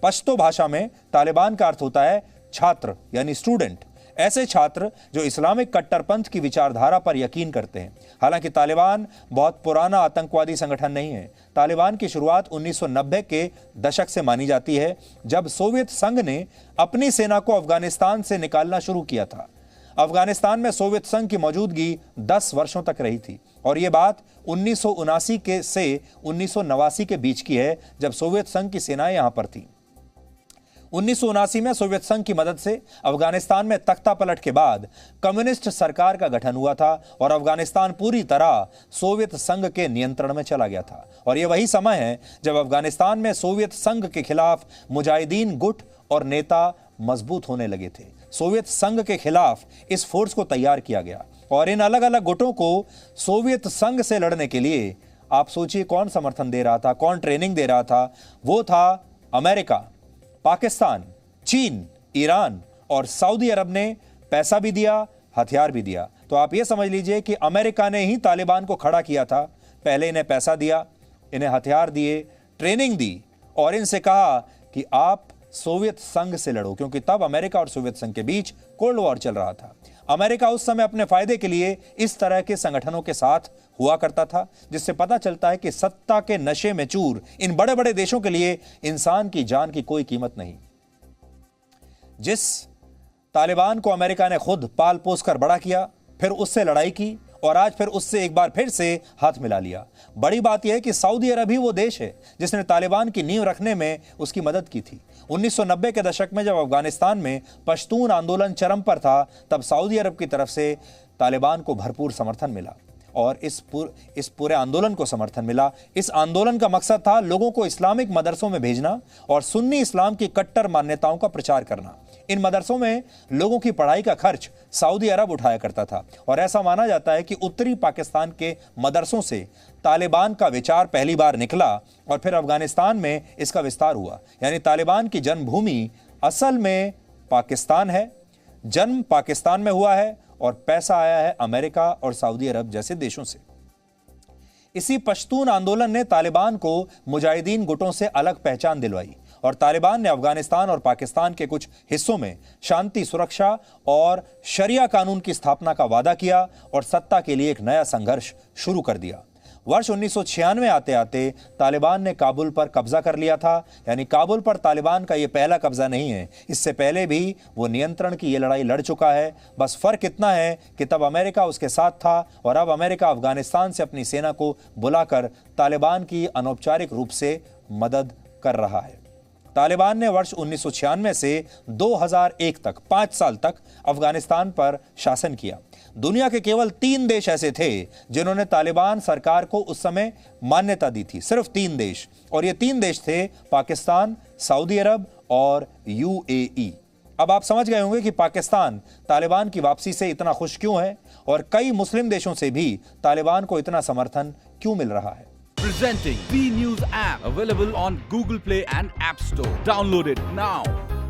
पश्तो भाषा में तालिबान का अर्थ होता है छात्र यानी स्टूडेंट। ऐसे छात्र जो इस्लामिक कट्टरपंथ की विचारधारा पर यकीन करते हैं। हालांकि तालिबान बहुत पुराना आतंकवादी संगठन नहीं है। तालिबान की शुरुआत 1990 के दशक से मानी जाती है, जब सोवियत संघ ने अपनी सेना को अफगानिस्तान से निकालना शुरू किया था। अफगानिस्तान में सोवियत संघ की मौजूदगी 10 वर्षों तक रही थी और यह बात 1979 के से 1989 के बीच की है, जब सोवियत संघ की सेनाएं यहां पर थी। 1979 में सोवियत संघ की मदद से अफगानिस्तान में तख्ता पलट के बाद कम्युनिस्ट सरकार का गठन हुआ था और अफगानिस्तान पूरी तरह सोवियत संघ के नियंत्रण में चला गया था। और यह वही समय है जब अफगानिस्तान में सोवियत संघ के खिलाफ मुजाहिदीन गुट और नेता मजबूत होने लगे थे। सोवियत संघ के खिलाफ इस फोर्स को तैयार किया गया और इन अलग अलग गुटों को सोवियत संघ से लड़ने के लिए आप सोचिए कौन समर्थन दे रहा था, कौन ट्रेनिंग दे रहा था। वो था अमेरिका, पाकिस्तान, चीन, ईरान और सऊदी अरब ने पैसा भी दिया, हथियार भी दिया। तो आप ये समझ लीजिए कि अमेरिका ने ही तालिबान को खड़ा किया था। पहले इन्हें पैसा दिया, इन्हें हथियार दिए, ट्रेनिंग दी और इनसे कहा कि आप सोवियत संघ से लड़ो, क्योंकि तब अमेरिका और सोवियत संघ के बीच कोल्ड वॉर चल रहा था। अमेरिका उस समय अपने फायदे के लिए इस तरह के संगठनों के साथ हुआ करता था, जिससे पता चलता है कि सत्ता के नशे में चूर इन बड़े बड़े देशों के लिए इंसान की जान की कोई कीमत नहीं। जिस तालिबान को अमेरिका ने खुद पाल पोस कर बड़ा किया, फिर उससे लड़ाई की और आज फिर उससे एक बार फिर से हाथ मिला लिया। बड़ी बात यह है कि सऊदी अरब ही वो देश है जिसने तालिबान की नींव रखने में उसकी मदद की थी। 1990 के दशक में जब अफगानिस्तान में पश्तून आंदोलन चरम पर था, तब सऊदी अरब की तरफ से तालिबान को भरपूर समर्थन मिला और इस पूरे आंदोलन को समर्थन मिला। इस आंदोलन का मकसद था लोगों को इस्लामिक मदरसों में भेजना और सुन्नी इस्लाम की कट्टर मान्यताओं का प्रचार करना। इन मदरसों में लोगों की पढ़ाई का खर्च सऊदी अरब उठाया करता था और ऐसा माना जाता है कि उत्तरी पाकिस्तान के मदरसों से तालिबान का विचार पहली बार निकला और फिर अफगानिस्तान में इसका विस्तार हुआ। यानी तालिबान की जन्मभूमि असल में पाकिस्तान है, जन्म पाकिस्तान में हुआ है और पैसा आया है अमेरिका और सऊदी अरब जैसे देशों से। इसी पश्तून आंदोलन ने तालिबान को मुजाहिदीन गुटों से अलग पहचान दिलवाई और तालिबान ने अफगानिस्तान और पाकिस्तान के कुछ हिस्सों में शांति, सुरक्षा और शरिया कानून की स्थापना का वादा किया और सत्ता के लिए एक नया संघर्ष शुरू कर दिया। वर्ष 1996 आते आते तालिबान ने काबुल पर कब्जा कर लिया था। यानी काबुल पर तालिबान का यह पहला कब्जा नहीं है, इससे पहले भी वो नियंत्रण की ये लड़ाई लड़ चुका है। बस फर्क इतना है कि तब अमेरिका उसके साथ था और अब अमेरिका अफगानिस्तान से अपनी सेना को बुलाकर तालिबान की अनौपचारिक रूप से मदद कर रहा है। तालिबान ने वर्ष 1996 से 2001 तक 5 साल तक अफगानिस्तान पर शासन किया। दुनिया के केवल 3 देश ऐसे थे जिन्होंने तालिबान सरकार को उस समय मान्यता दी थी, सिर्फ 3 देश, और ये 3 देश थे पाकिस्तान, सऊदी अरब और UAE। अब आप समझ गए होंगे कि पाकिस्तान तालिबान की वापसी से इतना खुश क्यों है और कई मुस्लिम देशों से भी तालिबान को इतना समर्थन क्यों मिल रहा है। Presenting B News app, available on Google Play and App Store. Download it now.